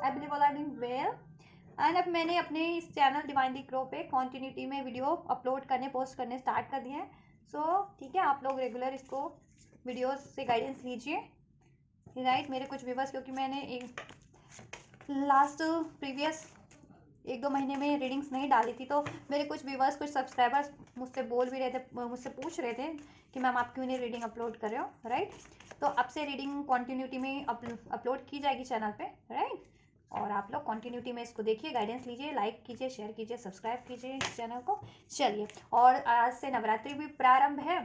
I believe all are doing well. And अब मैंने अपने इस चैनल डिवाइनली ग्रो पे कॉन्टिन्यूटी में वीडियो अपलोड करने पोस्ट करने स्टार्ट कर दिए हैं। सो ठीक है, आप लोग रेगुलर इसको वीडियोस से गाइडेंस लीजिए, राइट। मेरे कुछ व्यूवर्स, क्योंकि मैंने एक लास्ट प्रीवियस 1-2 महीने में रीडिंग्स नहीं डाली थी, तो मेरे कुछ व्यूवर्स, कुछ सब्सक्राइबर्स मुझसे बोल भी रहे थे, मुझसे पूछ रहे थे कि मैम आप क्यों नहीं रीडिंग अपलोड कर रहे हो, राइट। तो अब से रीडिंग कॉन्टिन्यूटी में अपलोड की जाएगी चैनल पे, राइट। और आप लोग कॉन्टिन्यूटी में इसको देखिए, गाइडेंस लीजिए, लाइक कीजिए, शेयर कीजिए, सब्सक्राइब कीजिए इस चैनल को। चलिए, और आज से नवरात्रि भी प्रारंभ है,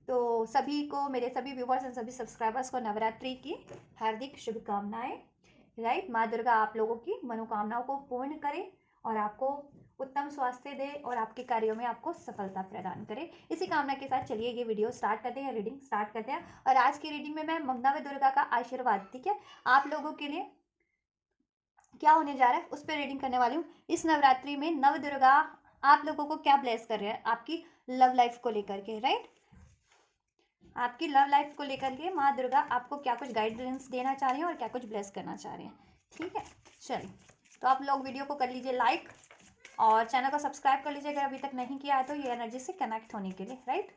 तो सभी को, मेरे सभी व्यूवर्स एंड सभी सब्सक्राइबर्स को नवरात्रि की हार्दिक शुभकामनाएं, राइट। माँ दुर्गा आप लोगों की मनोकामनाओं को पूर्ण करे और आपको उत्तम स्वास्थ्य दे और आपके कार्यों में आपको सफलता प्रदान करे। इसी कामना के साथ चलिए ये वीडियो स्टार्ट करते हैं, रीडिंग स्टार्ट करते हैं। और आज की रीडिंग में मैं नव दुर्गा का आशीर्वाद, ठीक है, आप लोगों के लिए क्या होने जा रहा है उस पर रीडिंग करने वाली हूँ। इस नवरात्रि में नव दुर्गा आप लोगों को क्या ब्लेस कर रहे हैं आपकी लव लाइफ को लेकर के, राइट। आपकी लव लाइफ को लेकर के माँ दुर्गा आपको क्या कुछ गाइडेंस देना चाह रही हैं और क्या कुछ ब्लेस करना चाह रहे हैं, ठीक है। चलिए, तो आप लोग वीडियो को कर लीजिए लाइक और चैनल को सब्सक्राइब कर लीजिए अगर अभी तक नहीं किया है तो, ये एनर्जी से कनेक्ट होने के लिए, राइट।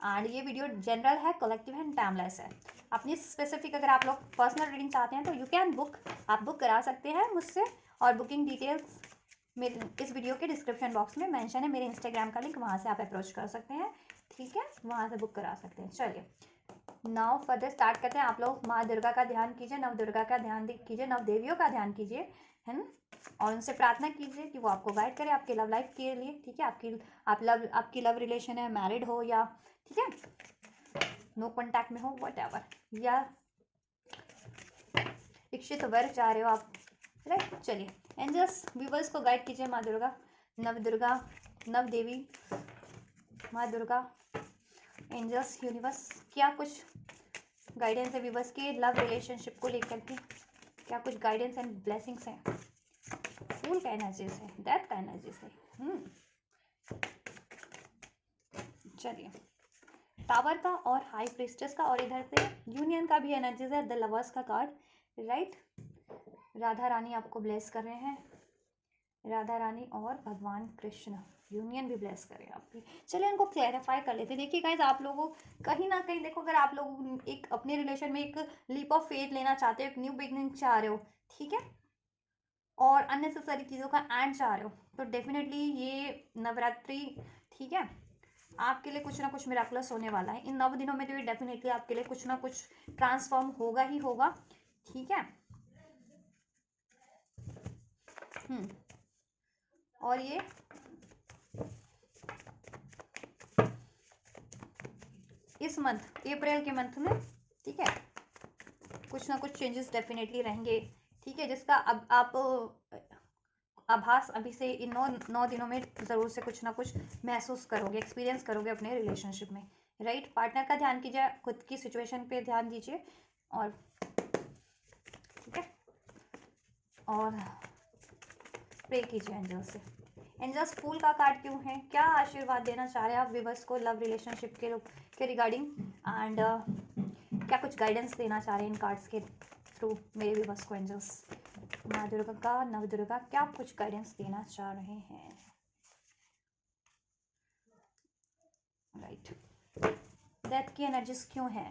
एंड ये वीडियो जनरल है, कलेक्टिव है, टाइमलेस है। अपनी स्पेसिफिक अगर आप लोग पर्सनल रीडिंग चाहते हैं तो यू कैन बुक, आप बुक करा सकते हैं मुझसे। और बुकिंग डिटेल्स मेरे इस वीडियो के डिस्क्रिप्शन बॉक्स में मेंशन है, मेरे इंस्टाग्राम का लिंक, वहाँ से आप अप्रोच कर सकते हैं, ठीक है, वहाँ से बुक करा सकते हैं। चलिए, नाउ फर्दर स्टार्ट करते हैं। आप लोग माँ दुर्गा का ध्यान कीजिए, नव दुर्गा का ध्यान कीजिए, नव देवियों का ध्यान कीजिए, है ना। और उनसे प्रार्थना कीजिए कि वो आपको गाइड करे आपके लव लाइफ के लिए, ठीक है। आपकी लव रिलेशन है, मैरिड हो या, ठीक है, नो कॉन्टैक्ट में हो, वट एवर, या इच्छित वर चाह रहे हो आप, राइट। चलिए, एंजल्स व्यूवर्स को गाइड कीजिए, माँ दुर्गा, नव देवी, माँ दुर्गा, एंजल्स, यूनिवर्स, क्या कुछ गाइडेंस है व्यूवर्स के लव रिलेशनशिप को लेकर के, क्या कुछ गाइडेंस एंड ब्लेसिंग्स हैं। फूल का एनर्जीज है, डेथ का एनर्जीज है। चलिए, टावर का और हाई प्रिस्टेस का, और इधर से यूनियन का भी एनर्जीज है, द लवर्स का कार्ड, राइट। राधा रानी आपको ब्लेस कर रहे हैं, राधा रानी और भगवान कृष्ण यूनियन भी ब्लेस करें आपकी। चलिए, इनको क्लैरिफाई कर लेते हैं। देखिए गाइज, आप लोगों कहीं ना कहीं देखो, अगर आप लोग एक अपने रिलेशन में एक लीप ऑफ फेथ लेना चाहते हो, एक न्यू बिगनिंग चाह रहे हो, ठीक है, और अननेसेसरी चीज़ों का एंड चाह रहे हो, तो डेफिनेटली ये नवरात्रि, ठीक है, आपके लिए कुछ ना कुछ मिराकुलस होने वाला है इन 9 दिनों में। तो ये डेफिनेटली आपके लिए कुछ ना कुछ ट्रांसफॉर्म होगा ही होगा, ठीक है। और ये इस मंथ, अप्रैल के मंथ में, ठीक है, कुछ ना कुछ चेंजेस डेफिनेटली रहेंगे, ठीक है, जिसका अब आप आभास अभी से इन 9 दिनों में ज़रूर से कुछ ना कुछ महसूस करोगे, एक्सपीरियंस करोगे अपने रिलेशनशिप में, राइट। पार्टनर का ध्यान कीजिए, खुद की सिचुएशन पे ध्यान दीजिए, और ठीक है, और प्रे कीजिए एंजल्स से। एंजल्स फूल का कार्ड क्यों है, क्या आशीर्वाद देना चाह रहे हैं आप व्यूवर्स को लव रिलेशनशिप के रिगार्डिंग, एंड क्या कुछ गाइडेंस देना चाह रहे हैं इन कार्ड्स के थ्रू मेरे व्यूवर्स को एंजल्स। माँ दुर्गा का, नव दुर्गा क्या कुछ गाइडेंस देना चाह रहे हैं, राइट। डेथ की एनर्जीज क्यों है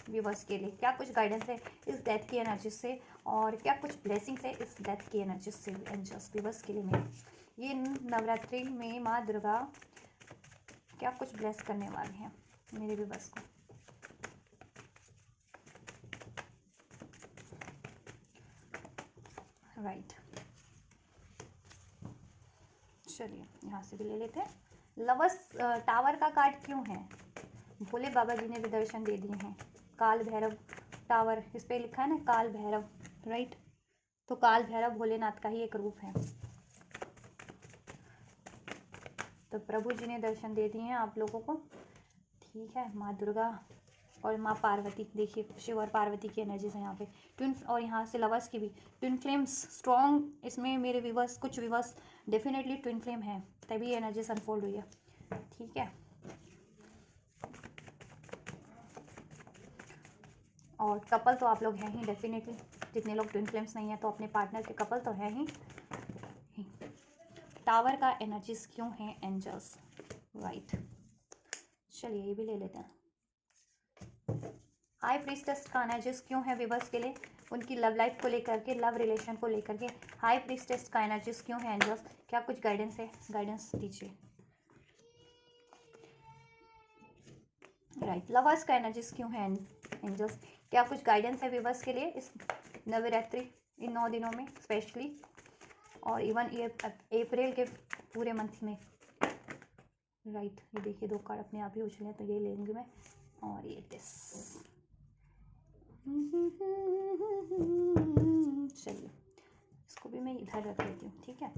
व्यूवर्स के लिए, क्या कुछ गाइडेंस है इस डेथ की एनर्जी से, और क्या कुछ ब्लेसिंग्स है इस डेथ की एनर्जी से एंजल्स व्यूवर्स के लिए। मैं ये नवरात्रि में माँ दुर्गा क्या कुछ ब्लेस करने वाले हैं मेरे व्यूवर्स को, राइट। चलिए, यहाँ से भी ले लेते हैं। लवर्स टावर का कार्ड क्यों है, भोले बाबा जी ने भी दर्शन दे दिए हैं। काल भैरव टावर, इस पे लिखा है ना काल भैरव, राइट। तो काल भैरव भोलेनाथ का ही एक रूप है, तो प्रभु जी ने दर्शन दे दिए हैं आप लोगों को, ठीक है। माँ दुर्गा और माँ पार्वती, देखिए शिव और पार्वती की एनर्जीज है यहाँ पे, ट्विन, और यहाँ से लवर्स की भी ट्विन फ्लेम्स स्ट्रॉन्ग, इसमें मेरे व्यूवर्स, कुछ व्यूवर्स डेफिनेटली ट्विन फ्लेम है, तभी एनर्जीज अनफोल्ड हुई है, ठीक है। और कपल तो आप लोग हैं ही डेफिनेटली, जितने लोग ट्विन फ्लेम्स नहीं है तो अपने पार्टनर के कपल तो है ही। टावर का एनर्जीज क्यों है एंजल्स, राइट, चलिए ये भी ले लेते हैं। हाई प्रीस्टेस का एनर्जीज क्यों है व्यूअर्स के लिए, उनकी लव लाइफ को लेकर के, लव रिलेशन को लेकर के हाई प्रीस्टेस का एनर्जीज क्यों है एंजल्स, क्या कुछ गाइडेंस है, गाइडेंस दीजिए। राइट, लवर्स का एनर्जीज क्यों है एंजल्स, क्या कुछ गाइडेंस है व्यूअर्स के लिए इस नवरात्रि, इन 9 दिनों में स्पेशली, और इवन ये अप्रैल के पूरे मंथ में। राइट, ये देखिए 2 कार्ड अपने आप ही उछले, तो ये लेंगी मैं, और ये दिस। चलिए इसको भी मैं इधर रख देती हूँ, ठीक है,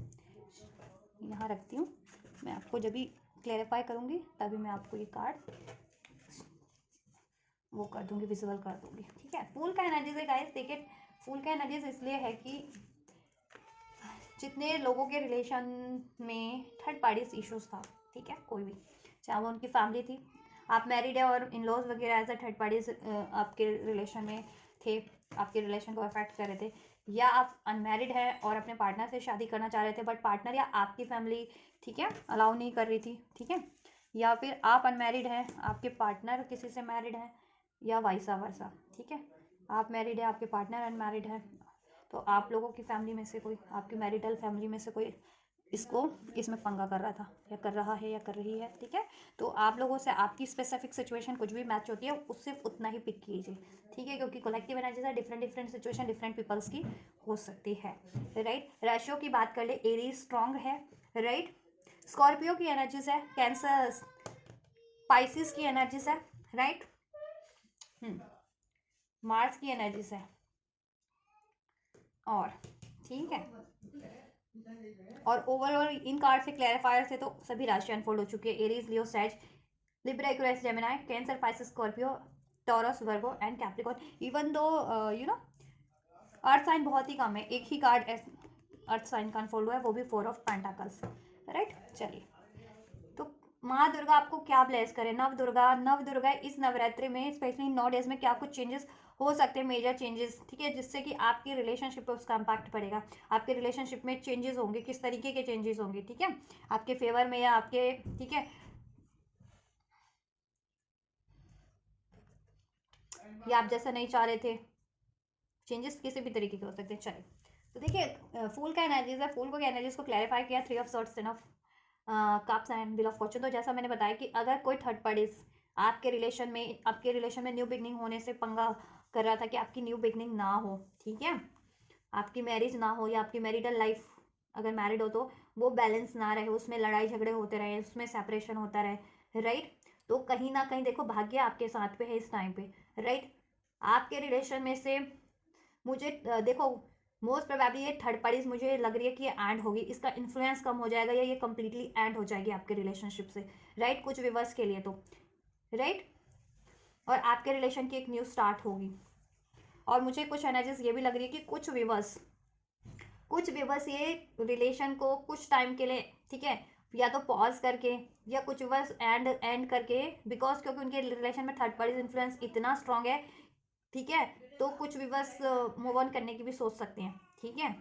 यहाँ रखती हूँ। मैं आपको जब भी क्लैरिफाई करूँगी तभी मैं आपको ये कार्ड वो कर दूँगी, विजुअल कर दूँगी, ठीक है। फूल का एनर्जीज है गाइस, देखिए फूल का एनर्जीज इसलिए है कि जितने लोगों के रिलेशन में थर्ड पार्टीज इश्यूज था, ठीक है, कोई भी, चाहे वो उनकी फैमिली थी, आप मैरिड है और इन लॉज वगैरह एज अ थर्ड पार्टीज आपके रिलेशन में थे, आपके रिलेशन को अफेक्ट कर रहे थे, या आप अनमैरिड है और अपने पार्टनर से शादी करना चाह रहे थे बट पार्टनर या आपकी फैमिली, ठीक है, अलाउ नहीं कर रही थी, ठीक है, या फिर आप अनमैरिड हैं, आपके पार्टनर किसी से मैरिड है, या वाइसा वर्सा, ठीक है, आप मैरिड है, आपके पार्टनर अनमैरिड है, तो आप लोगों की फैमिली में से कोई, आपकी मैरिटल फैमिली में से कोई इसको इसमें पंगा कर रहा था या कर रहा है या कर रही है, ठीक है। तो आप लोगों से आपकी स्पेसिफिक सिचुएशन कुछ भी मैच होती है उस सिर्फ उतना ही पिक कीजिए, ठीक है, क्योंकि कलेक्टिव एनर्जी से different different situation different peoples की हो सकती है, राइट। राशियों की बात कर ले, एरीज स्ट्रांग है, राइट, स्कॉर्पियो की एनर्जीज है, कैंसर स्पाइसिस की एनर्जीज है, राइट, मार्स की एनर्जीज है, और ठीक है, और ओवरऑल इन कार्ड से क्लैरिफायर से तो सभी राशि अनफोल्ड हो चुकी है, Aries, Leo, sag, Libra, Aquarius, Gemini, Cancer, Pisces, Scorpio, Taurus, Virgo and Capricorn. Even though you know earth sign बहुत ही कम है, एक ही कार्ड अर्थ साइन का अनफोल्ड हुआ है, वो भी 4 ऑफ पेंटाकल्स, राइट। चलिए, तो माँ दुर्गा आपको क्या ब्लेस करे, नव दुर्गा इस नवरात्रि में स्पेशली 9 डेज में क्या कुछ चेंजेस हो सकते हैं, मेजर चेंजेस, ठीक है, जिससे कि आपकी रिलेशनशिप पर उसका इम्पैक्ट पड़ेगा, आपके रिलेशनशिप में चेंजेस होंगे, किस तरीके के चेंजेस होंगे, ठीक है, आपके फेवर में या आपके, ठीक है, या आप जैसा नहीं चाह रहे थे, चेंजेस किसी भी तरीके के हो सकते हैं। चलिए, तो देखिए फूल का एनर्जीज है, फूल को एनर्जीज को क्लैरिफाई किया, 3 of swords, 10 of cups and wheel of Fortune. तो जैसा मैंने बताया कि अगर कोई थर्ड पार्टीज आपके रिलेशन में न्यू बिगनिंग होने से पंगा कर रहा था कि आपकी न्यू बिगनिंग ना हो, ठीक है, आपकी मैरिज ना हो, या आपकी मैरिटल लाइफ अगर मैरिड हो तो वो बैलेंस ना रहे, उसमें लड़ाई झगड़े होते रहे, उसमें सेपरेशन होता रहे, राइट। तो कहीं ना कहीं देखो भाग्य आपके साथ पे है इस टाइम पे, राइट। आपके रिलेशन में से मुझे देखो मोस्ट प्रोबेबली ये थर्ड पार्टीज मुझे लग रही है कि ये एंड होगी, इसका इन्फ्लुएंस कम हो जाएगा या ये कंप्लीटली एंड हो जाएगी आपके रिलेशनशिप से, राइट, कुछ विवर्स के लिए तो, राइट, और आपके रिलेशन की एक न्यू स्टार्ट होगी। और मुझे कुछ एनर्जीज ये भी लग रही है कि कुछ विवर्स ये रिलेशन को कुछ टाइम के लिए, ठीक है, या तो पॉज करके या कुछ विवर्स एंड करके, बिकॉज क्योंकि उनके रिलेशन में थर्ड पार्टीज इन्फ्लुएंस इतना स्ट्रांग है, ठीक है, तो कुछ विवर्स मूव ऑन करने की भी सोच सकते हैं, ठीक है,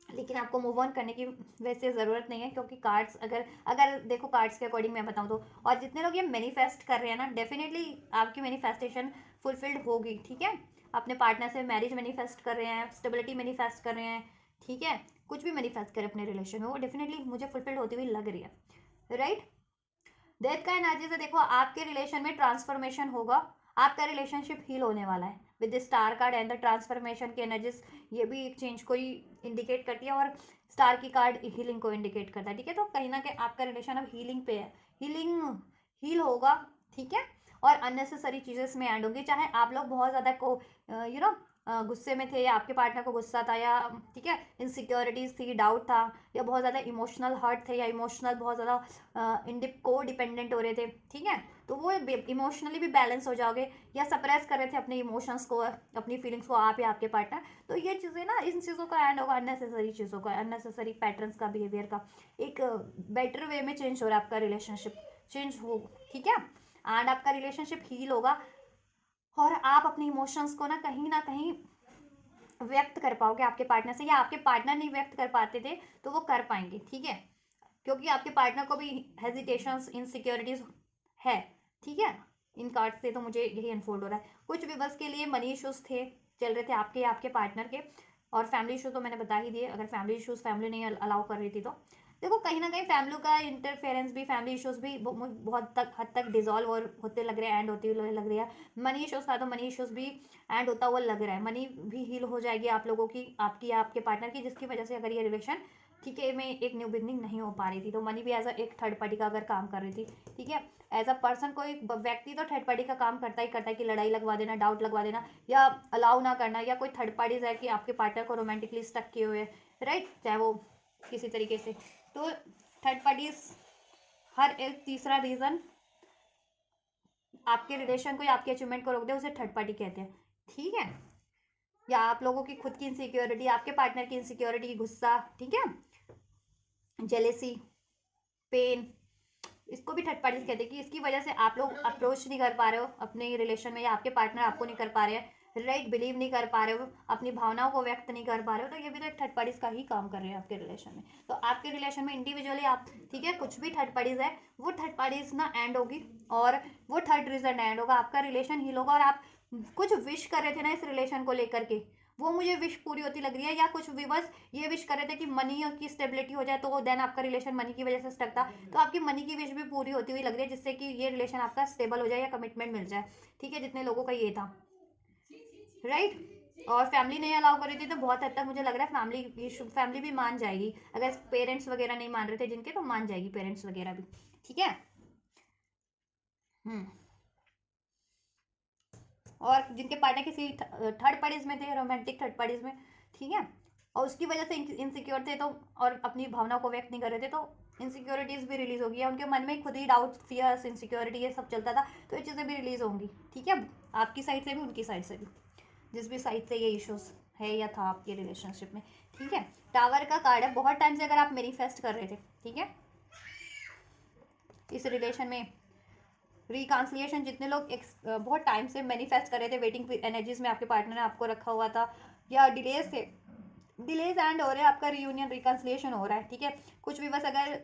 लेकिन आपको मूव ऑन करने की वैसे ज़रूरत नहीं है, क्योंकि कार्ड्स अगर देखो कार्ड्स के अकॉर्डिंग मैं बताऊँ तो, और जितने लोग ये मैनिफेस्ट कर रहे हैं ना, डेफिनेटली आपकी मैनिफेस्टेशन फुलफिल्ड होगी, ठीक है, अपने पार्टनर से मैरिज मैनिफेस्ट कर रहे हैं, स्टेबिलिटी मैनिफेस्ट कर रहे हैं, ठीक है, कुछ भी मैनिफेस्ट करें अपने रिलेशन में, वो डेफिनेटली मुझे फुलफिल्ड होती हुई लग रही है, राइट। डेथ का एनर्जी से देखो आपके रिलेशन में ट्रांसफॉर्मेशन होगा, आपका रिलेशनशिप हील होने वाला है with the star card and the transformation की एनर्जीज, ये भी एक चेंज को ही इंडिकेट करती है, और स्टार की कार्ड हीलिंग को इंडिकेट करता है, ठीक है। तो कहीं ना कहीं आपका रिलेशन अब हीलिंग पे है, हील होगा, ठीक है, और अननेसेसरी चीज़ें इसमें एंड होंगी, चाहे आप लोग बहुत ज़्यादा को गुस्से में थे, या आपके पार्टनर को गुस्सा था, या ठीक है इनसिक्योरिटीज़ थी, डाउट था, या बहुत ज़्यादा इमोशनल हर्ट थे, या इमोशनल बहुत ज़्यादा को डिपेंडेंट हो रहे थे, ठीक है, तो वो इमोशनली भी बैलेंस हो जाओगे, या सप्रेस कर रहे थे अपने इमोशंस को, अपनी फीलिंग्स को, आप या आपके पार्टनर, तो ये चीज़ें ना, इन चीज़ों का एंड होगा, अननेसेसरी चीज़ों का, अननेसेसरी पैटर्न्स का, बिहेवियर का एक बेटर वे में चेंज हो रहा है, आपका रिलेशनशिप चेंज हो, ठीक है, एंड आपका रिलेशनशिप हील होगा, और आप अपने इमोशंस को ना कहीं व्यक्त कर पाओगे आपके पार्टनर से, या आपके पार्टनर नहीं व्यक्त कर पाते थे तो वो कर पाएंगे, ठीक है, क्योंकि आपके पार्टनर को भी हेजिटेशंस इनसिक्योरिटीज है, ठीक है। इन कार्ड से तो मुझे यही अनफोल्ड हो रहा है। कुछ भी बस के लिए मनी इश्यूज थे, चल रहे थे आपके या आपके पार्टनर के, और फैमिली इशू तो मैंने बता ही दिए। अगर फैमिली इशूज फैमिली नहीं अलाउ कर रही थी तो देखो कहीं ना कहीं फैमिली का इंटरफेरेंस भी, फैमिली इश्यूज भी बहुत हद तक डिजोल्व और होते लग रहे हैं, एंड होते हुए लग रही है। मनी इश्यूज था तो मनी इश्यूज भी एंड होता हुआ लग रहा है, मनी भी हील हो जाएगी आप लोगों की, आपकी या आपके पार्टनर की, जिसकी वजह से अगर ये रिलेशन, ठीक है, में एक न्यू बिगनिंग नहीं हो पा रही थी तो मनी भी एज अ एक थर्ड पार्टी का अगर काम कर रही थी, ठीक है, एज अ पर्सन कोई व्यक्ति तो थर्ड पार्टी का काम करता ही करता है कि लड़ाई लगवा देना, डाउट लगवा देना, या अलाउ ना करना, या कोई थर्ड पार्टीज है कि आपके पार्टनर को रोमांटिकली स्टक किए हुए, राइट, चाहे वो किसी तरीके से। तो थर्ड पार्टीज हर एक तीसरा रीजन आपके रिलेशन को या आपके अचीवमेंट को रोक दे, उसे थर्ड पार्टी कहते हैं, ठीक है। या आप लोगों की खुद की इनसिक्योरिटी, आपके पार्टनर की इनसिक्योरिटी, गुस्सा, ठीक है, जेलेसी, पेन, इसको भी थर्ड पार्टीज कहते हैं कि इसकी वजह से आप लोग अप्रोच नहीं कर पा रहे हो अपने रिलेशन में, या आपके पार्टनर आपको नहीं कर पा रहे हैं, राइट, बिलीव नहीं कर पा रहे हो, अपनी भावनाओं को व्यक्त नहीं कर पा रहे हो, तो ये भी तो एक थर्ड पार्टीज का ही काम कर रहे हैं आपके रिलेशन में। तो आपके रिलेशन में इंडिविजुअली आप, ठीक है, कुछ भी थर्ड पार्टीज है वो थर्ड पार्टीज ना एंड होगी, और वो थर्ड रीजन एंड होगा, आपका रिलेशन हील होगा। और आप कुछ विश कर रहे थे ना इस रिलेशन को लेकर के, वो मुझे विश पूरी होती लग रही है। या कुछ व्यूवर्स ये विश कर रहे थे कि मनी की स्टेबिलिटी हो जाए, तो देन आपका रिलेशन मनी की वजह से स्टक था, तो आपकी मनी की विश भी पूरी होती हुई लग रही है, जिससे कि ये रिलेशन आपका स्टेबल हो जाए या कमिटमेंट मिल जाए, ठीक है, जितने लोगों का ये था, राइट। और फैमिली नहीं अलाउ कर रही थी तो बहुत हद तक मुझे लग रहा है फैमिली भी मान जाएगी, अगर पेरेंट्स वगैरह नहीं मान रहे थे जिनके, तो मान जाएगी पेरेंट्स वगैरह भी, ठीक है। हम्म। और जिनके पार्टनर किसी थर्ड पार्टीज में थे, रोमांटिक थर्ड पार्टीज में, ठीक है, और उसकी वजह से इनसिक्योर थे, तो और अपनी भावना को व्यक्त नहीं कर रहे थे, तो इनसिक्योरिटीज भी रिलीज होगी, उनके मन में खुद ही डाउट, फियर्स, इनसिक्योरिटी ये सब चलता था, तो ये चीज़ें भी रिलीज होंगी, ठीक है, आपकी साइड से भी उनकी साइड से भी, जिस भी साइड से ये इश्यूज है या था आपके रिलेशनशिप में, ठीक है। टावर का कार्ड है, बहुत टाइम से अगर आप मैनिफेस्ट कर रहे थे, ठीक है, इस रिलेशन में रिकांसिलिएशन, जितने लोग बहुत टाइम से मैनिफेस्ट कर रहे थे, वेटिंग एनर्जीज में आपके पार्टनर ने आपको रखा हुआ था, या डिलेज थे, डिलेज एंड हो रहे हैं, आपका रियूनियन रिकांसिलिएशन हो रहा है, ठीक है। कुछ भी बस अगर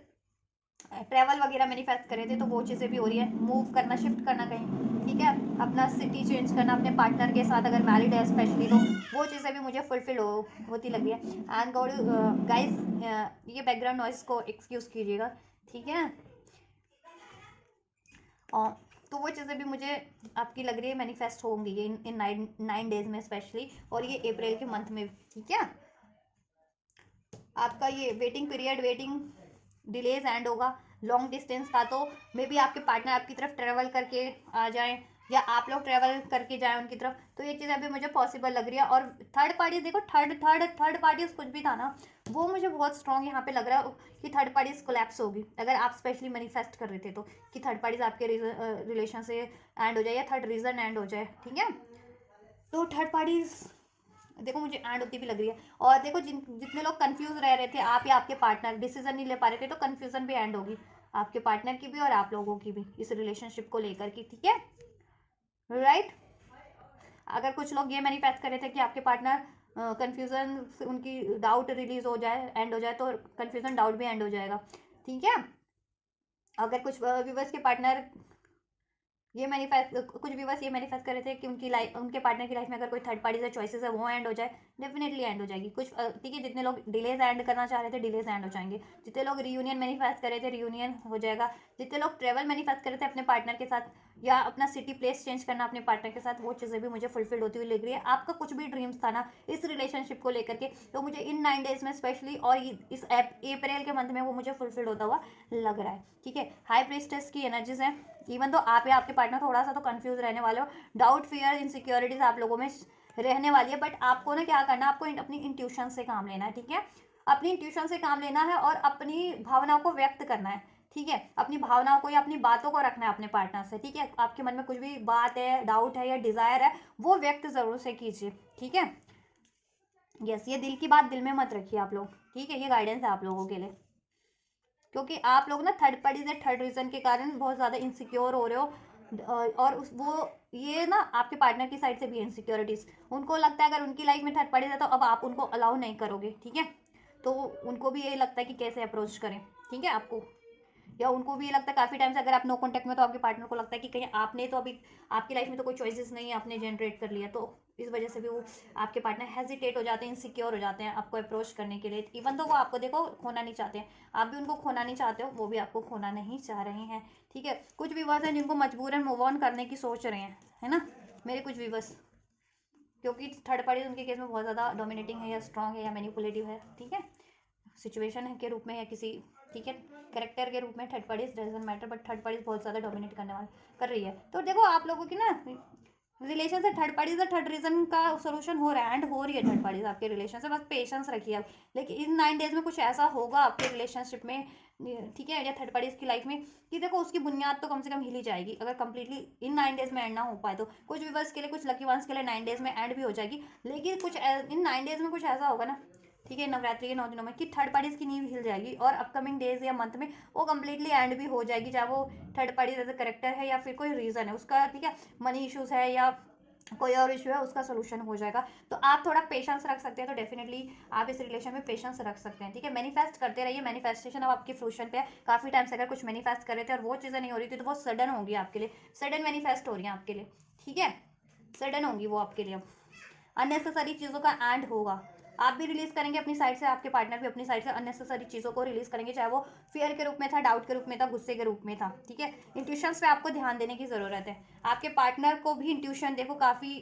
ट्रैवल वगैरह मैनिफेस्ट करे थे तो वो चीज़ें भी हो रही है, मूव करना, शिफ्ट करना कहीं, ठीक है, अपना सिटी चेंज करना अपने पार्टनर के साथ, अगर मैरिड है स्पेशली, तो वो चीज़ें भी मुझे फुलफिल होती लग रही है। एंड गॉड गाइस, ये बैकग्राउंड नॉइस को एक्सक्यूज़ कीजिएगा, ठीक है। और तो वो चीज़ें भी मुझे आपकी लग रही है मैनिफेस्ट होंगी ये इन 9 डेज में स्पेशली, और ये अप्रैल के मंथ में, ठीक है। आपका ये waiting period, waiting delays and होगा। लॉन्ग डिस्टेंस था तो मे बी आपके पार्टनर आपकी तरफ ट्रेवल करके आ जाएं, या आप लोग ट्रेवल करके जाएं उनकी तरफ, तो ये चीज़ अभी मुझे पॉसिबल लग रही है। और थर्ड पार्टी देखो, थर्ड पार्टीज कुछ भी था ना, वो मुझे बहुत स्ट्रॉन्ग यहाँ पे लग रहा है कि थर्ड पार्टीज कोलैप्स होगी, अगर आप स्पेशली मैनिफेस्ट कर रहे थे तो, कि थर्ड पार्टीज आपके रिलेशन से एंड हो जाए, या थर्ड रीजन एंड हो जाए, ठीक है। तो थर्ड पार्टीज देखो मुझे एंड होती भी लग रही है। और देखो जितने लोग कंफ्यूज रह रहे थे, आप या आपके पार्टनर डिसीजन नहीं ले पा रहे थे, तो कंफ्यूजन भी एंड होगी, आपके पार्टनर की भी और आप लोगों की भी, इस रिलेशनशिप को लेकर की, ठीक है, राइट। अगर कुछ लोग ये मैनिफेस्ट कर रहे थे कि आपके पार्टनर कंफ्यूजन से उनकी डाउट रिलीज हो जाए, एंड हो जाए, तो कंफ्यूजन डाउट भी एंड हो जाएगा, ठीक है। अगर कुछ व्यूवर्स के पार्टनर ये मैनिफेस्ट, कुछ भी बस ये मैनिफेस्ट कर रहे थे कि उनकी लाइफ, उनके पार्टनर की लाइफ में अगर कोई थर्ड पार्टी से चॉइसेस है वो एंड हो जाए, डेफिनेटली एंड हो जाएगी। कुछ ठीक है, जितने लोग डिलेज एंड करना चाह रहे थे, डिलेज एंड हो जाएंगे। जितने लोग रियूनियन मैनिफेस्ट कर रहे थे, रियूनियन हो जाएगा। जितने लोग ट्रेवल मैनिफेस्ट कर रहे थे अपने पार्टनर के साथ, या अपना सिटी प्लेस चेंज करना अपने पार्टनर के साथ, वो चीज़ें भी मुझे फुलफिल होती हुई लग रही है। आपका कुछ भी ड्रीम्स था ना इस रिलेशनशिप को लेकर के, तो मुझे इन 9 डेज में स्पेशली, और इस अप्रैल के मंथ में वो मुझे फुलफिल होता हुआ लग रहा है, ठीक है। हाई प्रीस्टेस की एनर्जीज हैं, इवन तो आप या आपके पार्टनर थोड़ा सा तो कंफ्यूज रहने वाले हो, डाउट, फियर, इनसिक्योरिटीज आप लोगों में रहने वाली है, बट आपको ना क्या करना, आपको अपनी इंट्यूशन से काम लेना है, ठीक है। अपनी इंट्यूशन से काम लेना है और अपनी भावनाओं को व्यक्त करना है, ठीक है। अपनी भावनाओं को या अपनी बातों को रखना है अपने पार्टनर से, ठीक है। आपके मन में कुछ भी बात है, डाउट है या डिजायर है, वो व्यक्त जरूर से कीजिए, ठीक है। यस, ये दिल की बात दिल में मत रखिए आप लोग, ठीक है। ये गाइडेंस है आप लोगों के लिए, क्योंकि आप लोग ना थर्ड पार्टी से, थर्ड रीजन के कारण बहुत ज़्यादा इनसिक्योर हो रहे हो, और उस वो ये ना आपके पार्टनर की साइड से भी इनसिक्योरिटीज़, उनको लगता है अगर उनकी लाइफ में थर्ड पार्टी है तो अब आप उनको अलाउ नहीं करोगे, ठीक है। तो उनको भी ये लगता है कि कैसे अप्रोच करें, ठीक है आपको, या उनको भी ये लगता है काफ़ी टाइम से अगर आप नो कॉन्टैक्ट में, तो आपके पार्टनर को लगता है कि कहीं आपने तो अभी आपकी लाइफ में तो कोई चॉइसेस नहीं है, आपने जनरेट कर लिया, तो इस वजह से भी वो आपके पार्टनर हेजिटेट हो जाते हैं, इनसिक्योर हो जाते हैं आपको अप्रोच करने के लिए, इवन तो वो आपको देखो खोना नहीं चाहते हैं, आप भी उनको खोना नहीं चाहते हो, वो भी आपको खोना नहीं चाह रहे हैं, ठीक है। कुछ व्यूवर्स हैं जिनको मजबूरन मूव ऑन करने की सोच रहे हैं, है ना, मेरे कुछ व्यूवर्स, क्योंकि थर्ड पार्टी उनके केस में बहुत ज़्यादा डोमिनेटिंग है या स्ट्रांग है या मैनिपुलेटिव है, ठीक है, सिचुएशन के रूप में या किसी, ठीक है, करेक्टर के रूप में third party doesn't matter, but third party बहुत ज़्यादा डोमिनेट करने वाला कर रही है। तो देखो आप लोगों की ना रिलेशन से थर्ड पार्टी से थर्ड रीजन का सोल्यूशन हो रहा है, एंड हो रही है थर्ड पार्टी आपके रिलेशन से, बस पेशेंस रखिए आप। लेकिन इन 9 डेज में कुछ ऐसा होगा आपके रिलेशनशिप में, ठीक है, या थर्ड पार्टीज की लाइफ में, कि देखो उसकी बुनियाद तो कम से कम हिली जाएगी अगर कंप्लीटली इन 9 डेज में एंड ना हो पाए तो। कुछ व्यूवर्स के लिए, कुछ लकी वंस के लिए 9 डेज में एंड भी हो जाएगी, लेकिन कुछ इन 9 डेज में कुछ ऐसा होगा ना, ठीक है, नवरात्रि के 9 दिनों में, कि थर्ड पार्टीज की नींव हिल जाएगी और अपकमिंग डेज या मंथ में वो कंप्लीटली एंड भी हो जाएगी, चाहे वो third party as a character है या फिर कोई रीजन है उसका, ठीक है, मनी इश्यूज है या कोई और इशू है, उसका सोल्यूशन हो जाएगा। तो आप थोड़ा पेशेंस रख सकते हैं, तो डेफिनेटली आप इस रिलेशन में पेशेंस रख सकते हैं, ठीक है। मैनिफेस्ट करते रहिए, मैनिफेस्टेशन अब आपकी फ्रूशन पे है। काफ़ी टाइम से अगर कुछ मैनिफेस्ट कर रहे थे और वो चीज़ें नहीं हो रही थी, तो वो सडन होगी आपके लिए, सडन मैनिफेस्ट हो रही है आपके लिए, ठीक है, सडन होंगी वो आपके लिए। अननेसेसरी चीज़ों का एंड होगा, आप भी रिलीज करेंगे अपनी साइड से, आपके पार्टनर भी अपनी साइड से अननेसेसरी चीज़ों को रिलीज करेंगे, चाहे वो फियर के रूप में था, डाउट के रूप में था, गुस्से के रूप में था, ठीक है। इंट्यूशंस पे आपको ध्यान देने की ज़रूरत है। आपके पार्टनर को भी इंट्यूशन, देखो काफ़ी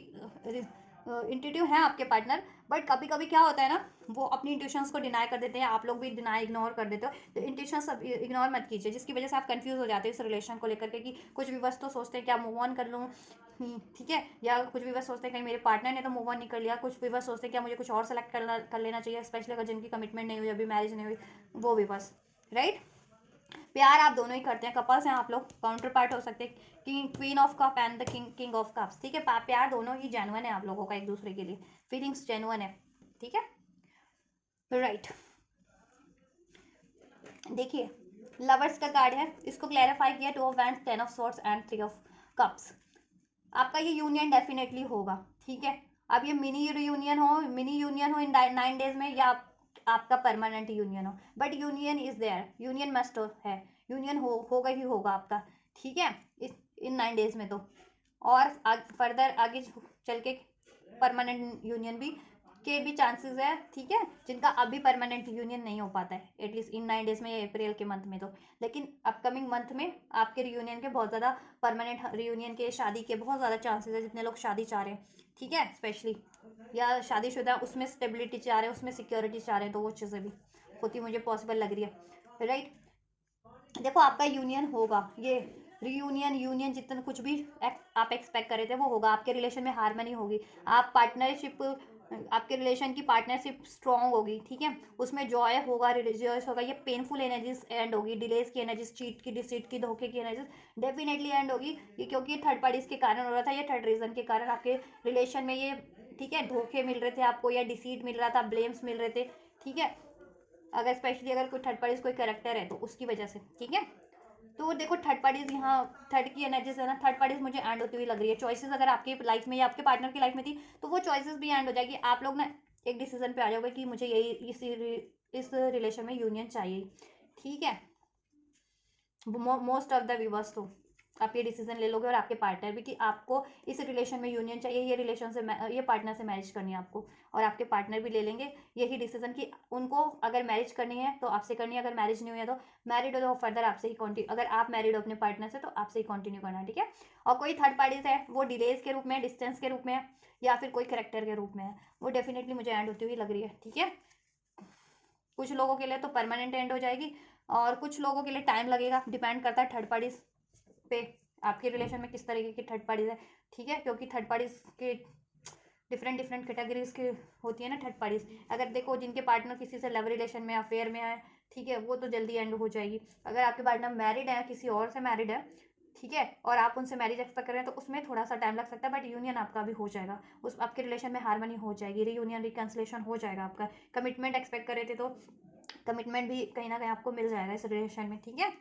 इंट्यूटिव हैं आपके पार्टनर, बट कभी कभी क्या होता है ना, वो अपनी इंट्यूशंस को डिनाई कर देते हैं, आप लोग भी डिनाई इग्नोर कर देते हो, तो इंट्यूशंस इग्नोर मत कीजिए, जिसकी वजह से आप कंफ्यूज हो जाते हो इस रिलेशन को लेकर के, कि कुछ भी बस तो सोचते हैं क्या मूव ऑन कर लूँ, ठीक है, या कुछ भी बस सोचते हैं कहीं मेरे पार्टनर ने तो मूव ऑन नहीं कर लिया, कुछ भी बस सोचते हैं क्या मुझे कुछ और सेलेक्ट कर लेना चाहिए, स्पेशली अगर जिनकी कमिटमेंट नहीं हुई, अभी मैरिज नहीं हुई, वो भी बस, राइट। प्यार आप दोनों ही करते हैं, कपल्स हैं आप लोग, काउंटर पार्ट हो सकते हैं, king queen of cup and the king of cups, ठीक है। प्यार दोनों ही जेन्युइन है आप लोगों का एक दूसरे के लिए, फीलिंग्स जेन्युइन है, ठीक है, राइट। देखिए लवर्स का कार्ड है, इसको क्लैरिफाई किया, 2 of wands, 10 of swords and 3 of cups. आपका ये यूनियन डेफिनेटली होगा, ठीक है। अब ये मिनी यूनियन हो इन 9 डेज में, या आपका परमानेंट यूनियन हो, but union is there, union must है, यूनियन होगा ही होगा आपका, ठीक है, इस इन 9 डेज में तो। और फर्दर आगे चल के परमानेंट यूनियन भी के भी चांसेस है, ठीक है, जिनका अभी परमानेंट यूनियन नहीं हो पाता है एटलीस्ट इन 9 डेज में या अप्रैल के मंथ में तो, लेकिन अपकमिंग मंथ में आपके रियूनियन के बहुत ज़्यादा, परमानेंट रियूनियन के, शादी के बहुत ज़्यादा चांसेस है, जितने लोग शादी चाह रहे हैं, ठीक है, स्पेशली, या शादीशुदा उसमें स्टेबिलिटी चाह रहे हैं, उसमें सिक्योरिटी चाह रहे हैं, तो वो चीज़ें भी होती मुझे पॉसिबल लग रही है, राइट। देखो आपका यूनियन होगा, ये रीयूनियन यूनियन जितना कुछ भी आप एक्सपेक्ट कर रहे थे वो होगा, आपके रिलेशन में हार्मनी होगी, आप पार्टनरशिप, आपके रिलेशन की पार्टनरशिप स्ट्रांग होगी, ठीक है, उसमें जॉय होगा, रिलीजियस होगा, ये पेनफुल एनर्जीज एंड होगी, डिलेज की एनर्जीज, चीट की, डिसीट की, धोखे की एनर्जीज डेफिनेटली एंड होगी, ये क्योंकि थर्ड पार्टीज के कारण हो रहा था, ये थर्ड रीजन के कारण आपके रिलेशन में ये, ठीक है, धोखे मिल रहे थे आपको, या डिसीट मिल रहा था, ब्लेम्स मिल रहे थे, ठीक है, अगर स्पेशली अगर कोई थर्ड पार्टीज कोई कैरेक्टर है तो उसकी वजह से, ठीक है। तो देखो थर्ड पार्टीज यहाँ, थर्ड की एनर्जी है ना, थर्ड पार्टीज मुझे एंड होती हुई लग रही है, चॉइसेस अगर आपकी लाइफ में या आपके पार्टनर की लाइफ में थी, तो वो चॉइसेस भी एंड हो जाएगी, आप लोग ना एक डिसीजन पे आ जाओगे कि मुझे यही इस रिलेशन में यूनियन चाहिए, ठीक है। मोस्ट ऑफ द व्यूवर्स तो आप ये डिसीजन ले लोगे, और आपके पार्टनर भी, कि आपको इस रिलेशन में यूनियन चाहिए, ये रिलेशन से ये पार्टनर से मैरिज करनी है आपको, और आपके पार्टनर भी ले लेंगे यही डिसीजन कि उनको अगर मैरिज करनी है तो आपसे करनी है, अगर मैरिज नहीं हुई है तो मैरिड हो तो फर्दर आपसे ही कंटिन्यू, अगर आप मैरिड हो अपने पार्टनर से तो आपसे ही कंटिन्यू करना है, ठीक है। और कोई थर्ड पार्टीज है वो डिलेज के रूप में, डिस्टेंस के रूप में है, या फिर कोई करेक्टर के रूप में है, वो डेफिनेटली मुझे एंड होती हुई लग रही है, ठीक है। कुछ लोगों के लिए तो परमानेंट एंड हो जाएगी, और कुछ लोगों के लिए टाइम लगेगा, डिपेंड करता है थर्ड पार्टीज पे, आपके रिलेशन में किस तरीके की थर्ड पार्टीज है, ठीक है, क्योंकि थर्ड पार्टीज के डिफरेंट डिफरेंट कैटेगरीज की होती है ना थर्ड पार्टीज। अगर देखो जिनके पार्टनर किसी से लव रिलेशन में, अफेयर में है, ठीक है, वो तो जल्दी एंड हो जाएगी। अगर आपके पार्टनर मैरिड है, किसी और से मैरिड है, ठीक है, और आप उनसे मैरिज एक्सपेक्ट कर रहे हैं, तो उसमें थोड़ा सा टाइम लग सकता है, बट यूनियन आपका भी हो जाएगा, उस आपके रिलेशन में हार्मनी हो जाएगी, रीयूनियन रिकन्सिलेशन हो जाएगा आपका। कमिटमेंट एक्सपेक्ट कर रहे थे तो कमिटमेंट भी कहीं ना कहीं आपको मिल जाएगा इस रिलेशन में, ठीक है।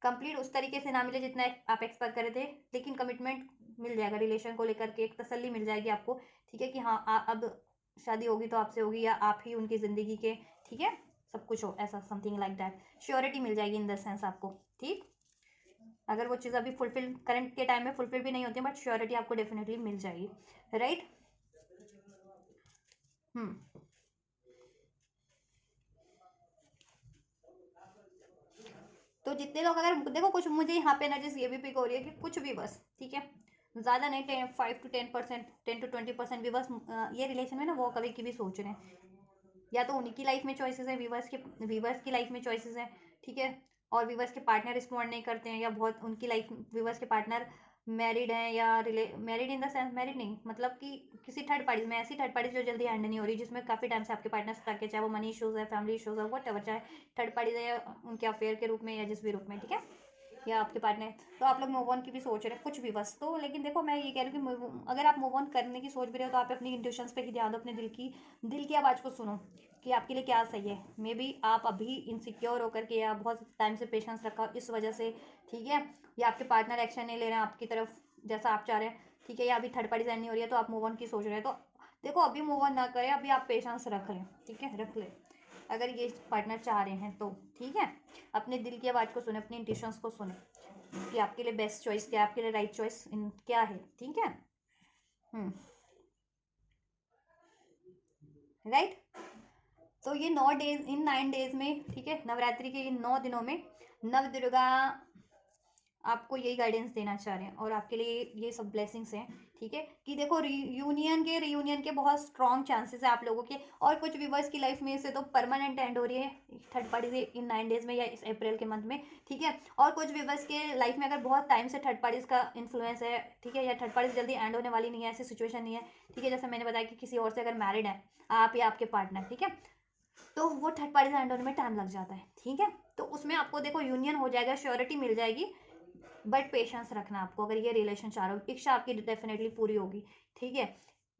कंप्लीट उस तरीके से ना मिले जितना आप एक्सपेक्ट कर रहे थे, लेकिन कमिटमेंट मिल जाएगा रिलेशन को लेकर के, एक तसल्ली मिल जाएगी आपको, ठीक है, कि हाँ अब शादी होगी तो आपसे होगी, या आप ही उनकी ज़िंदगी के, ठीक है, सब कुछ हो, ऐसा समथिंग लाइक दैट। श्योरिटी मिल जाएगी इन द सेंस आपको, ठीक। अगर वो चीज़ अभी फुलफिल करंट के टाइम में फुलफिल भी नहीं होती है, बट श्योरिटी आपको डेफिनेटली मिल जाएगी, राइट। तो जितने लोग, अगर देखो कुछ मुझे यहाँ पे एनर्जीज ये भी पिक हो रही है कि कुछ भी बस, ठीक है, ज़्यादा नहीं, 5 to 10%, 10 to 20% भी बस ये रिलेशन में ना वो कभी की भी सोच रहे हैं, या तो उन्हीं की लाइफ में चॉइसेस है, वीवर्स की लाइफ में चॉइसेस है, ठीक है, और वीवर्स के पार्टनर रिस्पॉन्ड नहीं करते हैं, या बहुत उनकी लाइफ वीवर्स के पार्टनर मैरिड हैं, या married in the sense, married नहीं मतलब कि किसी थर्ड पार्टीज में, ऐसी थर्ड पार्टीज जो जल्दी एंड नहीं हो रही, जिसमें काफ़ी टाइम से आपके पार्टनर स्टक है, चाहे वो मनी इशूज़ है, फैमिली इशूज़ है, वट एवर, चाहे थर्ड पार्टीज है या उनके अफेयर के रूप में या जिस भी रूप में, ठीक है, या आपके पार्टनर, तो आप लोग मूव ऑन की भी सोच रहे हैं कुछ भी बस। तो लेकिन देखो मैं ये कह रही हूँ कि अगर आप मूव ऑन करने की सोच भी रहे हो तो आप अपनी इंट्यूशंस पे ही ध्यान दो, अपने दिल की आवाज़ को सुनो कि आपके लिए क्या सही है। मे बी आप अभी इनसिक्योर होकर के, या बहुत टाइम से पेशेंस रखा इस वजह से, ठीक है, या आपके पार्टनर एक्शन नहीं ले रहे हैं आपकी तरफ जैसा आप चाह रहे हैं, ठीक है, या अभी थर्ड पार्टी साइन नहीं हो रही है तो आप मूव ऑन की सोच रहे हैं, तो देखो अभी मूव ऑन ना करें, अभी आप पेशेंस रख लें, ठीक है, रख लें अगर ये पार्टनर चाह रहे हैं तो, ठीक है। अपने दिल की आवाज़ को सुने, अपनी इंट्यूशंस को सुने कि आपके लिए बेस्ट चॉइस क्या है, आपके लिए राइट चॉइस इन क्या है, ठीक है, राइट। तो ये 9 डेज, इन 9 डेज में, ठीक है, नवरात्रि के इन 9 दिनों में नव दुर्गा आपको यही गाइडेंस देना चाह रहे हैं, और आपके लिए ये सब ब्लेसिंग्स हैं, ठीक है, कि देखो रीयूनियन के बहुत स्ट्रॉन्ग चांसेस है आप लोगों के, और कुछ व्यूवर्स की लाइफ में से तो परमानेंट एंड हो रही है थर्ड पार्टी से इन 9 डेज में, या इस अप्रैल के मंथ में, ठीक है, और कुछ व्यूवर्स के लाइफ में अगर बहुत टाइम से थर्ड पार्टीज का इन्फ्लुएंस है, ठीक है, या थर्ड पार्टीज जल्दी एंड होने वाली नहीं है, ऐसी सिचुएशन नहीं है, ठीक है, जैसे मैंने बताया कि किसी और से अगर मैरिड है आप या आपके पार्टनर, ठीक है, तो वो थर्ड पार्टी से एंड होने में टाइम लग जाता है, ठीक है, तो उसमें आपको देखो यूनियन हो जाएगा, श्योरिटी मिल जाएगी, बट पेशेंस रखना आपको, अगर ये रिलेशन चाह रहे हो, इच्छा आपकी डेफिनेटली पूरी होगी, ठीक है,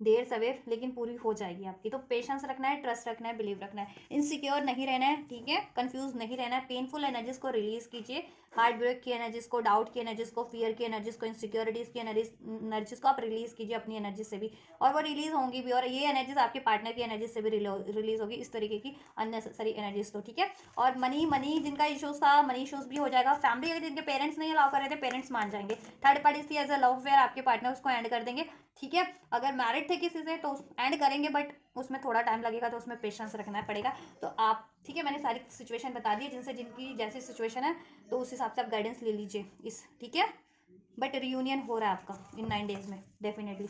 देर सवेर लेकिन पूरी हो जाएगी आपकी, तो पेशेंस रखना है, ट्रस्ट रखना है, बिलीव रखना है, इनसिक्योर नहीं रहना है, ठीक है, कंफ्यूज नहीं रहना है, पेनफुल एनर्जीज को रिलीज कीजिए, हार्ट ब्रेक की एनर्जीज को, डाउट की एनर्जीज को, फियर की एनर्जीज को, इनसिक्योरिटीज की एनर्जीज को आप रिलीज कीजिए अपनी एनर्जी से भी, और वो रिलीज होंगी भी, और ये एनर्जीज आपके पार्टनर की एनर्जी से भी रिलीज होगी, इस तरीके की अननेसेसरी एनर्जीज, तो ठीक है। और मनी जिनका इशूज था, मनी इशूज भी हो जाएगा, फैमिली अगर जिनके पेरेंट्स नहीं अलाउ कर रहे थे, पेरेंट्स मान जाएंगे, थर्ड पार्टी थी एज अ लव अफेयर, आपके पार्टनर उसको एंड कर देंगे, ठीक है, अगर मैरिड थे किसी से तो एंड करेंगे, बट उसमें थोड़ा टाइम लगेगा, तो उसमें पेशेंस रखना पड़ेगा, तो आप, ठीक है, मैंने सारी सिचुएशन बता दी है, जिनकी जैसी सिचुएशन है तो उस हिसाब से आप गाइडेंस ले लीजिए इस, ठीक है, बट रियूनियन हो रहा है आपका इन 9 डेज में डेफिनेटली,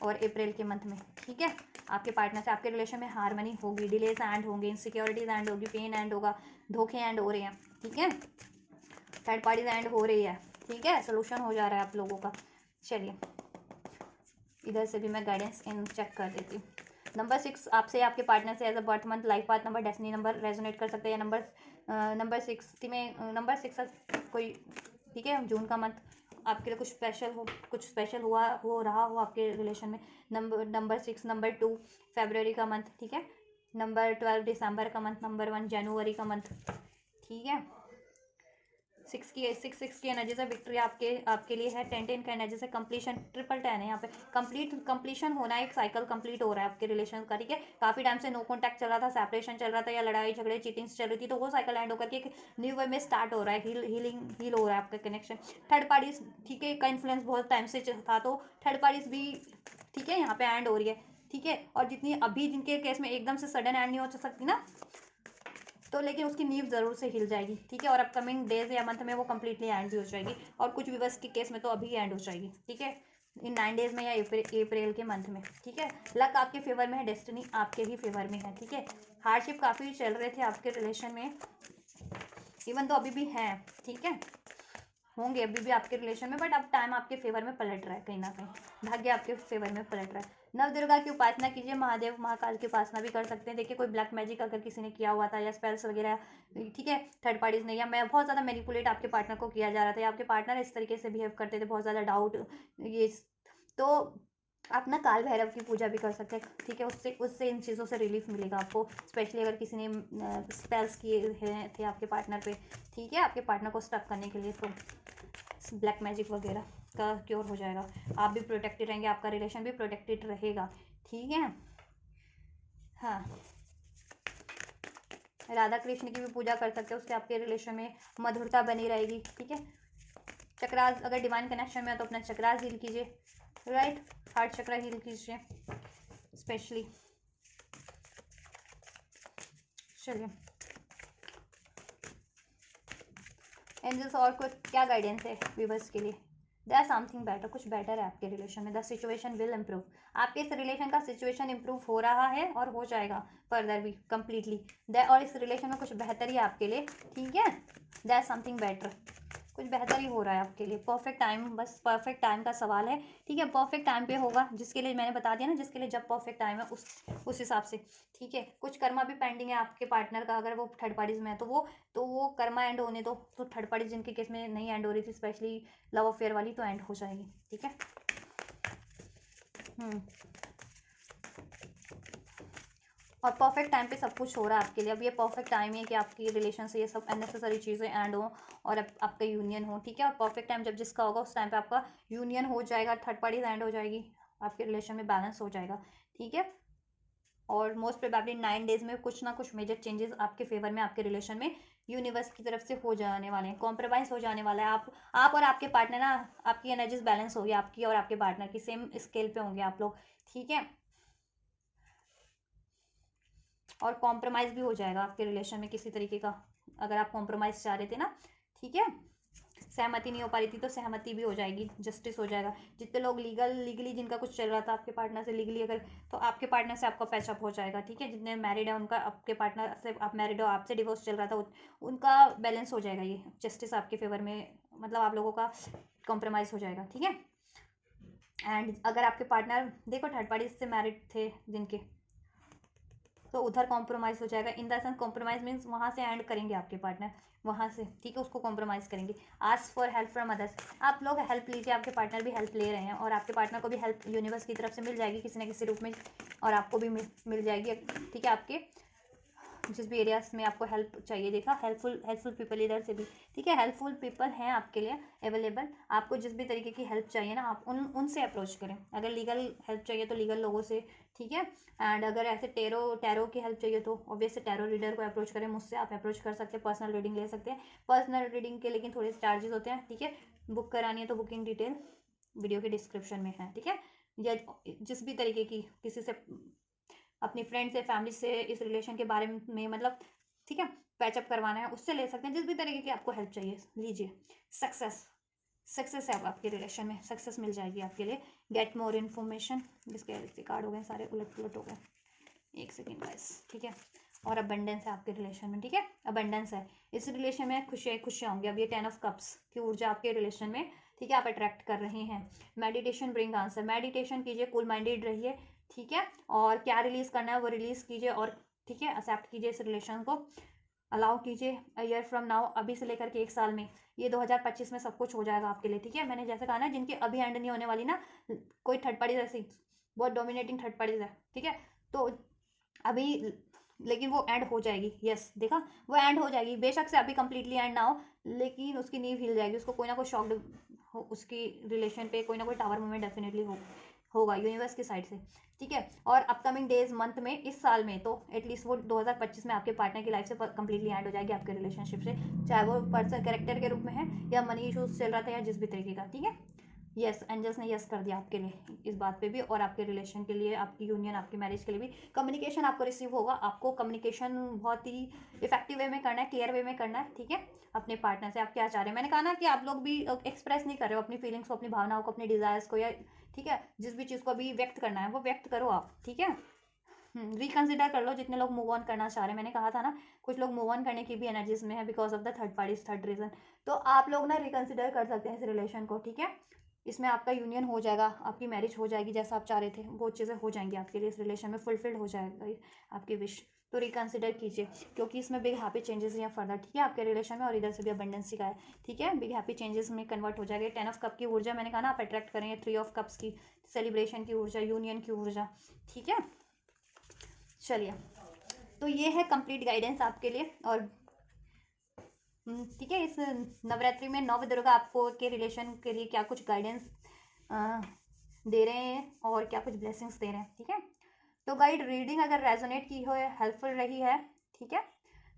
और अप्रैल के मंथ में, ठीक है, आपके पार्टनर से आपके रिलेशन में हारमनी होगी, डिलेज एंड होंगे, इनसिक्योरिटीज एंड होगी, पेन एंड होगा, धोखे एंड हो रहे हैं, ठीक है, थर्ड पार्टीज एंड हो रही है, ठीक है, सोल्यूशन हो जा रहा है आप लोगों का। चलिए इधर से भी मैं गाइडेंस इन चेक कर देती हूँ। नंबर 6 आपसे, आपके पार्टनर से as a birth month, life path number, destiny number resonate कर सकते हैं, नंबर 6 में, नंबर 6 कोई, ठीक है, जून का मंथ आपके लिए कुछ स्पेशल हो रहा हो आपके रिलेशन में, नंबर 6, नंबर 2 फरवरी का मंथ, ठीक है, नंबर 12 दिसंबर का मंथ, नंबर 1 जनवरी का मंथ, ठीक है, 6 की एनर्जी से विक्ट्री आपके लिए है, 10 का एनर्जी से कंप्लीशन, 10 है यहाँ पे, कंप्लीशन होना, एक साइकिल कंप्लीट हो रहा है आपके रिलेशन का, ठीक है, काफी टाइम से नो कॉन्टैक्ट चल रहा था, सेपरेशन चल रहा था, या लड़ाई झगड़े चीटिंग्स चल रही थी, तो वो साइकिल एंड होकर के एक न्यू वे में स्टार्ट हो रहा है, हील हो रहा है आपका कनेक्शन, थर्ड पार्टीज, ठीक है, का इन्फ्लुएंस बहुत टाइम से था, तो थर्ड पार्टीज भी, ठीक है, यहाँ पे एंड हो रही है, ठीक है, और जितनी अभी जिनके केस में एकदम से सडन एंड नहीं हो सकती ना, तो लेकिन उसकी नींव ज़रूर से हिल जाएगी, ठीक है, और अपकमिंग डेज या मंथ में वो कम्प्लीटली एंड भी हो जाएगी, और कुछ व्यूवर्स के केस में तो अभी एंड हो जाएगी, ठीक है, इन 9 डेज में या अप्रैल के मंथ में, ठीक है, लक आपके फेवर में है, डेस्टिनी आपके ही फेवर में है, ठीक है, हार्डशिप काफ़ी चल रहे थे आपके रिलेशन में, इवन तो अभी भी हैं, ठीक है, होंगे अभी भी आपके रिलेशन में, बट अब टाइम आपके फेवर में पलट रहा है, कहीं ना कहीं भाग्य आपके फेवर में पलट रहा है। नव दुर्गा की उपासना कीजिए, महादेव महाकाल की उपासना भी कर सकते हैं, देखिए कोई ब्लैक मैजिक अगर किसी ने किया हुआ था, या स्पेल्स वगैरह, ठीक है, थर्ड पार्टीज ने, या मैं बहुत ज़्यादा मैनिपुलेट आपके पार्टनर को किया जा रहा था, या आपके पार्टनर इस तरीके से बिहेव करते थे, बहुत ज़्यादा डाउट, ये, तो आप ना काल भैरव की पूजा भी कर सकते हैं, ठीक है। उससे उससे इन चीज़ों से रिलीफ मिलेगा आपको, स्पेशली अगर किसी ने स्पेल्स किए हैं थे आपके पार्टनर पे, ठीक है, आपके पार्टनर को स्टक करने के लिए, तो ब्लैक मैजिक वगैरह का क्योर हो जाएगा। आप भी प्रोटेक्टेड रहेंगे, आपका रिलेशन भी प्रोटेक्टेड रहेगा, ठीक है। हाँ, राधा कृष्ण की भी पूजा कर सकते हैं, उससे आपके रिलेशन में मधुरता बनी रहेगी, ठीक है। चक्रास, अगर डिवाइन कनेक्शन में है तो अपना चक्रास हील कीजिए, राइट, हार्ट चक्रा हील कीजिए स्पेशली। चलिए, एंजल्स और कुछ क्या गाइडेंस है व्यूवर्स के लिए? देयर आर समथिंग बेटर, कुछ बेटर है आपके रिलेशन में। द सिचुएशन विल इम्प्रूव, आपके इस रिलेशन का सिचुएशन इम्प्रूव हो रहा है और हो जाएगा फर्दर भी कम्प्लीटली। और इस रिलेशन में कुछ बेहतर ही आपके लिए, ठीक है। देयर आर समथिंग बेटर, कुछ बेहतर ही हो रहा है आपके लिए। परफेक्ट टाइम, बस परफेक्ट टाइम का सवाल है, ठीक है। परफेक्ट टाइम पे होगा, जिसके लिए मैंने बता दिया ना, जिसके लिए जब परफेक्ट टाइम है उस हिसाब से, ठीक है। कुछ कर्मा भी पेंडिंग है आपके पार्टनर का, अगर वो थर्ड पार्टीज में है तो वो कर्मा एंड होने दो, तो थर्ड पार्टी जिनके केस में नहीं एंड हो रही थी, स्पेशली लव अफेयर वाली, तो एंड हो जाएगी, ठीक है। और परफेक्ट टाइम पे सब कुछ हो रहा है आपके लिए। अब ये परफेक्ट टाइम है कि आपकी रिलेशन से ये सब अननेसेसरी चीज़ें एंड हो और अब आपका यूनियन हो, ठीक है। और परफेक्ट टाइम जब जिसका होगा उस टाइम पे आपका यूनियन हो जाएगा, थर्ड पार्टी एंड हो जाएगी, आपके रिलेशन में बैलेंस हो जाएगा, ठीक है। और मोस्ट प्रोबेबली 9 डेज में कुछ ना कुछ मेजर चेंजेस आपके फेवर में, आपके रिलेशन में यूनिवर्स की तरफ से हो जाने वाले हैं, कॉम्प्रोमाइज़ हो जाने वाला है। आप और आपके पार्टनर ना, आपकी एनर्जीज बैलेंस होगी, आपकी और आपके पार्टनर की सेम स्केल पे होंगे आप लोग, ठीक है। और कॉम्प्रोमाइज़ भी हो जाएगा आपके रिलेशन में किसी तरीके का, अगर आप कॉम्प्रोमाइज़ चाह रहे थे ना, ठीक है, सहमति नहीं हो पा रही थी तो सहमति भी हो जाएगी, जस्टिस हो जाएगा। जितने लोग लीगली जिनका कुछ चल रहा था आपके पार्टनर से लीगली, अगर तो आपके पार्टनर से आपका पैचअप हो जाएगा, ठीक है। जितने मैरिड है उनका, आपके पार्टनर से आप मैरिड हो, आपसे डिवोर्स चल रहा था, उनका बैलेंस हो जाएगा, ये जस्टिस आपके फेवर में, मतलब आप लोगों का कॉम्प्रोमाइज़ हो जाएगा, ठीक है। एंड अगर आपके पार्टनर देखो थर्ड पार्टी से मैरिड थे जिनके, तो उधर कॉम्प्रोमाइज़ हो जाएगा। In the sense compromise means वहाँ से एंड करेंगे आपके पार्टनर, वहाँ से, ठीक है, उसको कॉम्प्रोमाइज़ करेंगे। Ask for help from others, आप लोग हेल्प लीजिए, आपके पार्टनर भी हेल्प ले रहे हैं और आपके पार्टनर को भी हेल्प यूनिवर्स की तरफ से मिल जाएगी किसी न किसी रूप में, और आपको भी मिल जाएगी, ठीक है। आपके जिस भी एरियाज में आपको हेल्प चाहिए, देखा, हेल्पफुल पीपल इधर से भी, ठीक है। हेल्पफुल पीपल हैं आपके लिए अवेलेबल। आपको जिस भी तरीके की हेल्प चाहिए ना, आप उनसे अप्रोच करें। अगर लीगल हेल्प चाहिए तो लीगल लोगों से, ठीक है। एंड अगर ऐसे टैरो की हेल्प चाहिए तो ऑब्वियसली टैरो रीडर को अप्रोच करें, मुझसे आप अप्रोच कर सकते हैं, पर्सनल रीडिंग ले सकते हैं। पर्सनल रीडिंग के लेकिन थोड़े चार्जेस होते हैं, ठीक है। बुक करानी है तो बुकिंग डिटेल वीडियो के डिस्क्रिप्शन में है, ठीक है। या जिस भी तरीके की किसी से, अपनी फ्रेंड से, फैमिली से इस रिलेशन के बारे में, मतलब, ठीक है, पैचअप करवाना है, उससे ले सकते हैं। जिस भी तरीके की आपको हेल्प चाहिए लीजिए। सक्सेस है, अब आपके रिलेशन में सक्सेस मिल जाएगी आपके लिए। गेट मोर इन्फॉर्मेशन, जिसके कार्ड हो गए सारे उलट पुलट हो गए, एक सेकेंड गाइस, ठीक है। और अबंडेंस है आपके रिलेशन में, ठीक है, अबंडेंस है इस रिलेशन में, खुशियाँ होंगी। अब ये 10 ऑफ कप्स की ऊर्जा आपके रिलेशन में, ठीक है, आप अट्रैक्ट कर रहे हैं। मेडिटेशन ब्रिंग आंसर, मेडिटेशन कीजिए, कूल माइंडेड रहिए, ठीक है। और क्या रिलीज करना है वो रिलीज कीजिए, और ठीक है, एक्सेप्ट कीजिए इस रिलेशन को, अलाउ कीजिए। अ ईयर फ्रॉम नाउ, अभी से लेकर के 1 साल में, ये 2025 में सब कुछ हो जाएगा आपके लिए, ठीक है। मैंने जैसे कहा ना, जिनकी अभी एंड नहीं होने वाली ना, कोई थर्ड पार्टी ऐसी बहुत डोमिनेटिंग थर्ड पार्टीज है, ठीक है, तो अभी, लेकिन वो एंड हो जाएगी, यस, देखा, वो एंड हो जाएगी। बेशक से अभी कंप्लीटली एंड ना हो, लेकिन उसकी नींव हिल जाएगी, उसको कोई ना कोई शॉक हो, उसकी रिलेशन पे कोई ना कोई टावर मूवमेंट डेफिनेटली होगा यूनिवर्स की साइड से, ठीक है। और अपकमिंग डेज, मंथ में, इस साल में तो एटलीस्ट वो 2025 में आपके पार्टनर की लाइफ से कंप्लीटली एंड हो जाएगी आपके रिलेशनशिप से, चाहे वो पर्सन कैरेक्टर के रूप में है या मनी इशूज चल रहा था या जिस भी तरीके का, ठीक है। यस, एंजल्स ने यस कर दिया आपके लिए इस बात पे भी, और आपके रिलेशन के लिए, आपकी यूनियन, आपकी मैरिज के लिए भी। कम्युनिकेशन आपको रिसीव होगा, आपको कम्युनिकेशन बहुत ही इफेक्टिव वे में करना है, क्लियर वे में करना है, ठीक है। अपने पार्टनर से आप क्या चाह रहे हैं, मैंने कहा ना कि आप लोग भी एक्सप्रेस नहीं कर रहे हो अपनी फीलिंग्स को, अपनी भावनाओं को, अपने डिजायर्स को, या ठीक है, जिस भी चीज़ को अभी व्यक्त करना है वो व्यक्त करो आप, ठीक है। रिकंसिडर कर लो जितने लोग मूव ऑन करना चाह रहे हैं। मैंने कहा था ना, कुछ लोग मूव ऑन करने की भी एनर्जीज में है because of the third party, third reason, तो आप लोग ना रिकंसिडर कर सकते हैं इस रिलेशन को, ठीक है। इसमें आपका यूनियन हो जाएगा, आपकी मैरिज हो जाएगी, जैसा आप चाह रहे थे वो चीज़ें हो जाएंगी आपके लिए, इस रिलेशन में फुलफिल्ड हो जाएगा आपकी विश। तो रिकन्सिडर कीजिए, क्योंकि इसमें बिग हैप्पी चेंजेस हैं फर्दर, ठीक है, आपके रिलेशन में। और इधर से भी अबंडेंस का है, ठीक है, बिग हैप्पी चेंजेस में कन्वर्ट हो जाएगा। 10 ऑफ कप की ऊर्जा मैंने कहा ना, आप अट्रैक्ट करेंगे 3 ऑफ कप्स की सेलिब्रेशन की ऊर्जा, यूनियन की ऊर्जा, ठीक है। चलिए, तो ये है कंप्लीट गाइडेंस आपके लिए। और ठीक है, इस नवरात्रि में नवदुर्गा आपको के रिलेशन के लिए क्या कुछ गाइडेंस दे रहे हैं और क्या कुछ ब्लेसिंग्स दे रहे हैं, ठीक है। तो गाइड, रीडिंग अगर रेजोनेट की हो, हेल्पफुल रही है, ठीक है,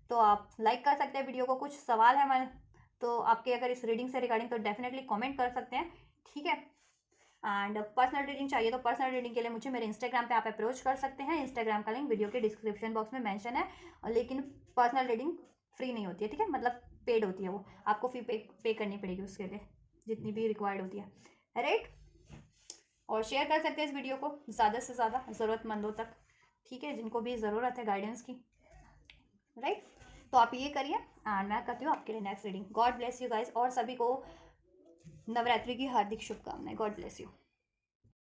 तो आप लाइक कर सकते हैं वीडियो को। कुछ सवाल है मैं तो आपके अगर इस रीडिंग से रिगार्डिंग, तो डेफिनेटली कमेंट कर सकते हैं, ठीक है। एंड पर्सनल रीडिंग चाहिए तो पर्सनल रीडिंग के लिए मुझे मेरे इंस्टाग्राम पे आप अप्रोच कर सकते हैं। इंस्टाग्राम का लिंक वीडियो के डिस्क्रिप्शन बॉक्स में मेंशन है। लेकिन पर्सनल रीडिंग फ्री नहीं होती है, ठीक है, मतलब पेड होती है, वो आपको फी पे करनी पड़ेगी उसके लिए, जितनी भी रिक्वायर्ड होती है, राइट। और शेयर कर सकते हैं इस वीडियो को ज़्यादा से ज़्यादा ज़रूरतमंदों तक, ठीक है, जिनको भी ज़रूरत है गाइडेंस की, राइट। तो आप ये करिए एंड मैं करती हूँ आपके लिए next reading. God bless you guys, और सभी को नवरात्रि की हार्दिक शुभकामनाएं। God bless you.